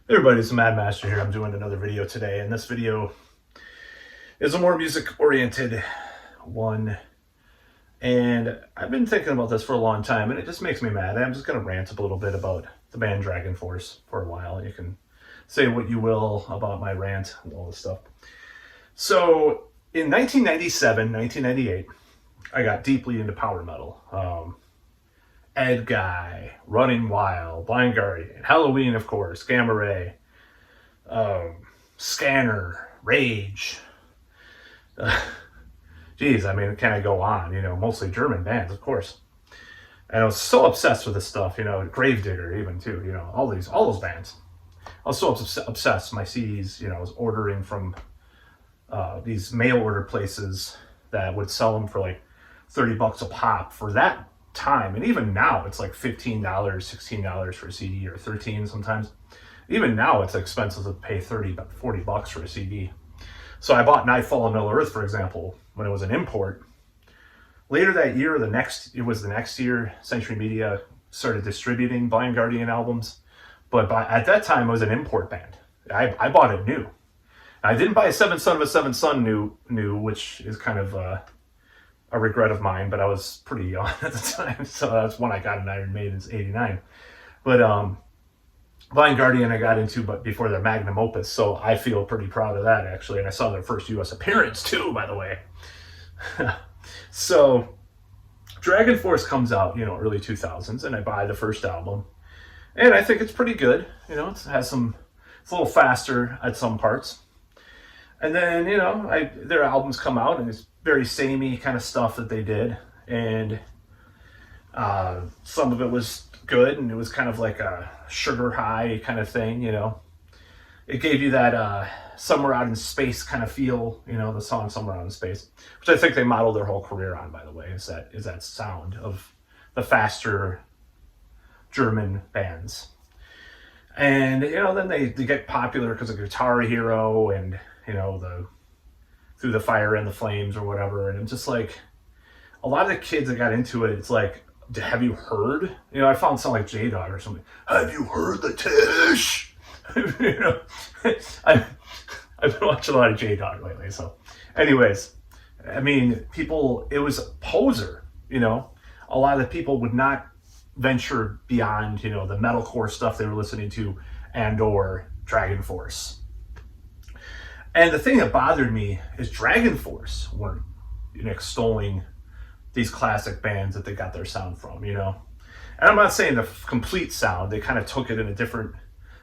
Hey everybody, it's the Mad Master here. I'm doing another video today, and this video is a more music-oriented one. And I've been thinking about this for a long time, and it just makes me mad. I'm just going to rant a little bit about the band Dragonforce for a while. You can say what you will about my rant and all this stuff. So, in 1997, 1998, I got deeply into power metal. Ed Guy, Running Wild, Blind Guardian, Halloween, of course, Gamma Ray, Scanner, Rage. Geez, I mean, can I go on? Mostly German bands, of course. And I was so obsessed with this stuff, Gravedigger even too, all those bands. I was so obsessed. My CDs, I was ordering from these mail order places that would sell them for like $30 a pop for that time. And even now it's like $15, $16 for a CD, or $13 sometimes. Even now it's expensive to pay $40 for a CD. So I bought Nightfall and Middle Earth, for example, when it was an import. Later that year, the next year, Century Media started distributing Blind Guardian albums. But at that time, it was an import band. I bought it new. I didn't buy a Seventh Son of a Seventh Son new, which is kind of a regret of mine, but I was pretty young at the time, so that's when I got in Iron Maiden's '89. But Blind Guardian I got into, but before their magnum opus, so I feel pretty proud of that actually. And I saw their first U.S. appearance too, by the way. So Dragonforce comes out, early 2000s, and I buy the first album, and I think it's pretty good. It has some, it's a little faster at some parts. And then, their albums come out, and it's very samey kind of stuff that they did. And some of it was good, and it was kind of like a sugar high kind of thing, It gave you that Somewhere Out in Space kind of feel, the song Somewhere Out in Space, which I think they modeled their whole career on, by the way, is that sound of the faster German bands. And, then they get popular because of Guitar Hero and, the Through the Fire and the Flames or whatever. And it's just like, a lot of the kids that got into it, it's like, have you heard? I found something like J-Dog or something. Have you heard the Tish? I've been watching a lot of J-Dog lately. So anyways, I mean, it was a poser, A lot of the people would not venture beyond, the metalcore stuff they were listening to and or Dragonforce. And the thing that bothered me is Dragonforce weren't extolling these classic bands that they got their sound from, And I'm not saying the complete sound. They kind of took it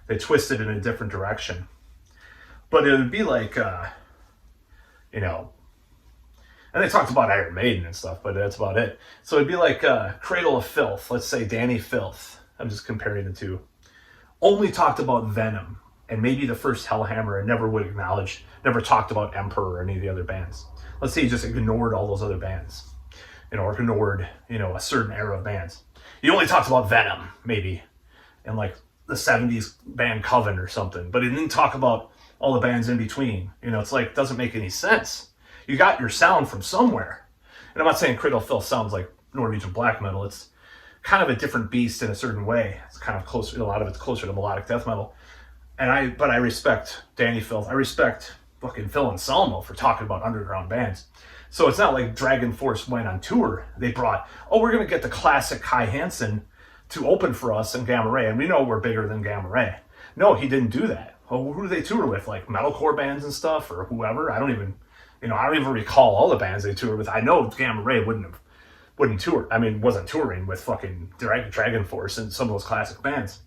they twisted it in a different direction. But it would be like, and they talked about Iron Maiden and stuff, but that's about it. So it'd be like Cradle of Filth, let's say Danny Filth. I'm just comparing the two. Only talked about Venom and maybe the first Hellhammer, and never talked about Emperor or any of the other bands. Let's say he just ignored all those other bands, or ignored, a certain era of bands. You only talked about Venom, maybe, and like the 70s band Coven or something, but he didn't talk about all the bands in between. It's like, doesn't make any sense. You got your sound from somewhere. And I'm not saying Cradle of Filth sounds like Norwegian black metal. It's kind of a different beast in a certain way. It's kind of closer, a lot of it's closer to melodic death metal. But I respect Danny Filth. I respect fucking Phil Anselmo for talking about underground bands. So it's not like Dragonforce went on tour. They brought, we're going to get the classic Kai Hansen to open for us in Gamma Ray. And we know we're bigger than Gamma Ray. No, he didn't do that. Well, who do they tour with? Like metalcore bands and stuff, or whoever? I don't even recall all the bands they toured with. I know Gamma Ray wouldn't tour. I mean, wasn't touring with fucking Dragonforce and some of those classic bands.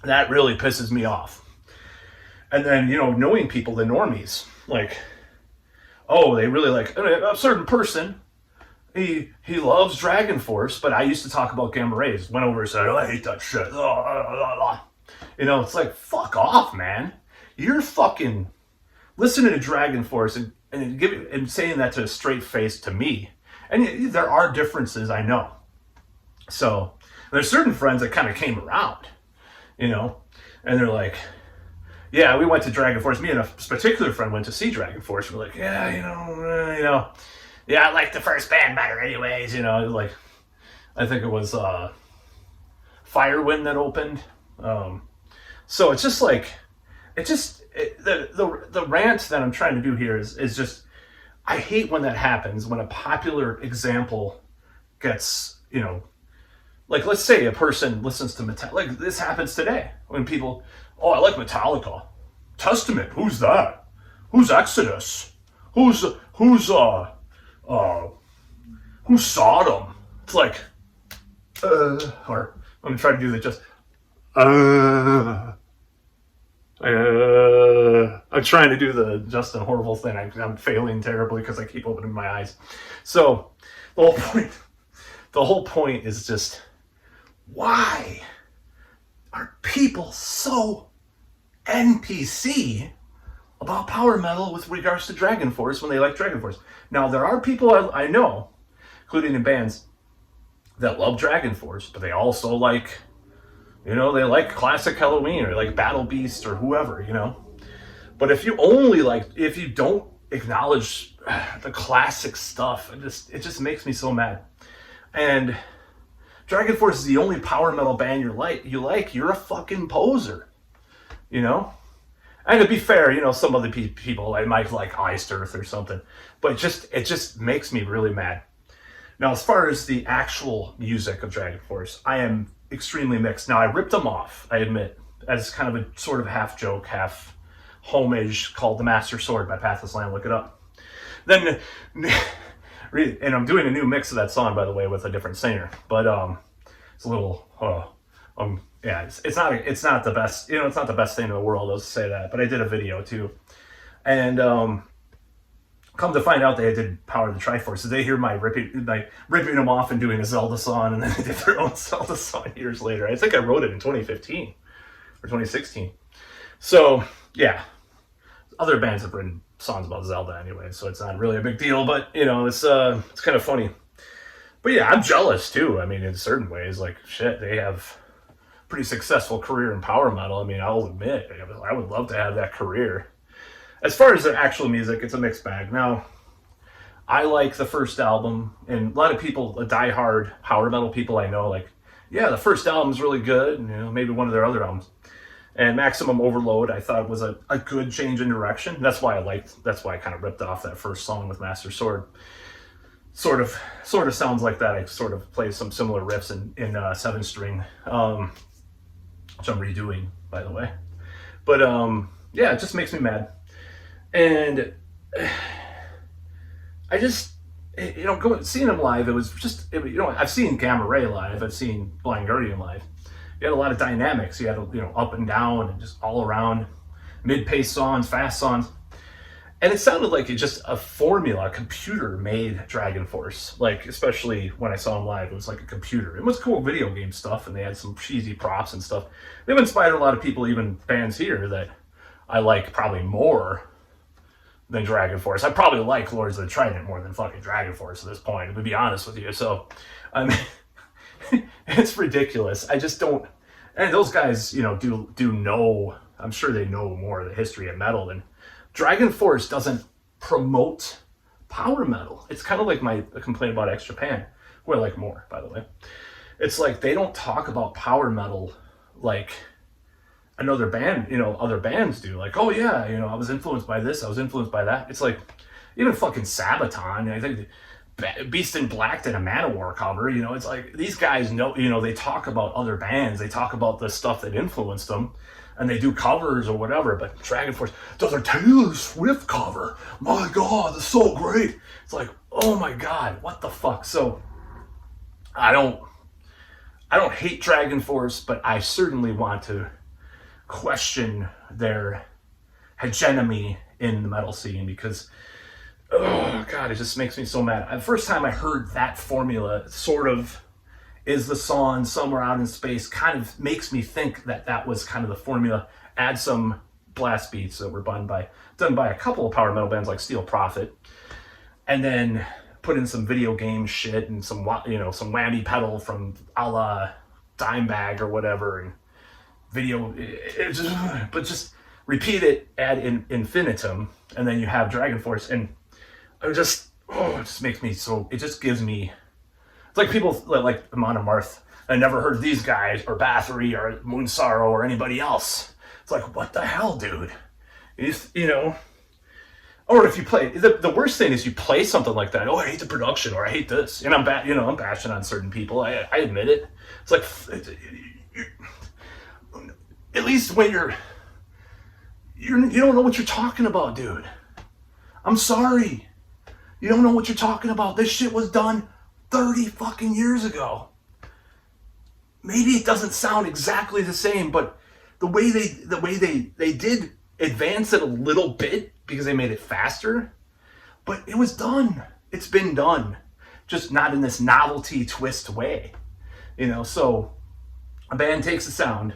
That really pisses me off. And then, knowing people, the normies, like, they really like a certain person. He loves Dragonforce, but I used to talk about Gamma Rays. Went over and said, I hate that shit. It's like, fuck off, man. You're fucking listening to Dragonforce and saying that to a straight face to me. And there are differences, I know. So there's certain friends that kind of came around, and they're like, yeah, we went to Dragonforce. Me and a particular friend went to see Dragonforce. We're like, yeah, I like the first band better anyways, like, I think it was Firewind that opened. So it's just like, the rant that I'm trying to do here is just, I hate when that happens, when a popular example gets, like, let's say a person listens to Metallica. Like, this happens today when people, oh, I like Metallica. Testament, who's that? Who's Exodus? Who's Sodom? It's like, or I'm gonna try to do the just, I'm trying to do the Justin Horrible thing. I'm failing terribly because I keep opening my eyes. So the whole point is just, why are people so NPC about power metal with regards to Dragonforce when they like Dragonforce? Now, there are people I know, including in bands, that love Dragonforce, but they also like, they like classic Halloween or like Battle Beast or whoever, But if you don't acknowledge the classic stuff, it just makes me so mad. And Dragonforce is the only power metal band you're a fucking poser, And to be fair, some other people, I might like Iced Earth or something, but it just makes me really mad. Now, as far as the actual music of Dragonforce, I am extremely mixed. Now, I ripped them off, I admit, as kind of a sort of half joke, half homage, called The Master Sword by Pathless Land. Look it up. Then, and I'm doing a new mix of that song, by the way, with a different singer. But it's a little, yeah, it's not the best, it's not the best thing in the world, I'll say that. But I did a video too, and come to find out, they did Power of the Triforce. So they hear my ripping them off and doing a Zelda song, and then they did their own Zelda song years later. I think I wrote it in 2015 or 2016. So yeah, other bands have written songs about Zelda anyway, so it's not really a big deal. But it's kind of funny. But yeah, I'm jealous too. I mean, in certain ways, like shit, they have a pretty successful career in power metal. I mean, I'll admit, I would love to have that career. As far as their actual music, it's a mixed bag. Now, I like the first album, and a lot of people, diehard power metal people I know, like, yeah, the first album's really good, and maybe one of their other albums. And Maximum Overload, I thought was a good change in direction. That's why I kind of ripped off that first song with Master Sword. Sort of sounds like that. I sort of play some similar riffs in 7-string, which I'm redoing, by the way. But yeah, it just makes me mad. And I just, seeing them live, it was just, I've seen Gamma Ray live, I've seen Blind Guardian live. You had a lot of dynamics. You had, up and down and just all around, mid-pace songs, fast songs. And it sounded like it's just a computer-made Dragonforce. Like, especially when I saw them live, it was like a computer. It was cool video game stuff, and they had some cheesy props and stuff. They've inspired a lot of people, even bands here, that I like probably more than Dragonforce. I probably like Lords of the Trident more than fucking Dragonforce at this point, to be honest with you. So, I mean, it's ridiculous. I just don't, and those guys, do know, I'm sure they know more of the history of metal than Dragonforce doesn't promote power metal. It's kind of like my complaint about X Japan, who I like more, by the way. It's like they don't talk about power metal like another band, other bands do. Like, oh yeah, I was influenced by this, I was influenced by that. It's like, even fucking Sabaton, I think Beast in Black did a Manowar cover, it's like, these guys know, they talk about other bands, they talk about the stuff that influenced them, and they do covers or whatever. But Dragonforce does a Taylor Swift cover. My God, that's so great. It's like, oh my God, what the fuck? So, I don't hate Dragonforce, but I certainly want to question their hegemony in the metal scene, because oh God, it just makes me so mad. The first time I heard that formula, sort of is the song Somewhere Out in Space, kind of makes me think that was kind of the formula. Add some blast beats that were done by a couple of power metal bands like Steel Prophet, and then put in some video game shit and some some whammy pedal from a la Dimebag or whatever, and but just repeat it ad infinitum, and then you have Dragonforce, and it just makes me so, it just gives me, it's like people like Amon Amarth, I never heard of these guys, or Bathory, or Moon Sorrow, or anybody else. It's like, what the hell, dude? You know, or if you play, the worst thing is you play something like that. Oh, I hate the production, or I hate this, and I'm bashing on certain people. I admit it. It's like, at least when you don't know what you're talking about, dude. I'm sorry, you don't know what you're talking about. This shit was done 30 fucking years ago. Maybe it doesn't sound exactly the same, but the way they did advance it a little bit because they made it faster, but it was done. It's been done, just not in this novelty twist way, So a band takes a sound,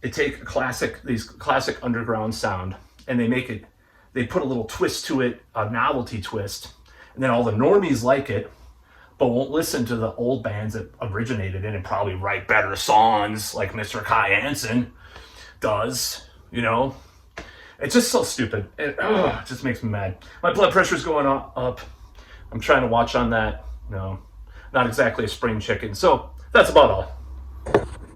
these classic underground sound, and they put a little twist to it, a novelty twist, and then all the normies like it, but won't listen to the old bands that originated in and probably write better songs like Mr. Kai Hansen does, It's just so stupid. It just makes me mad. My blood pressure's going up. I'm trying to watch on that. Not exactly a spring chicken. So that's about all.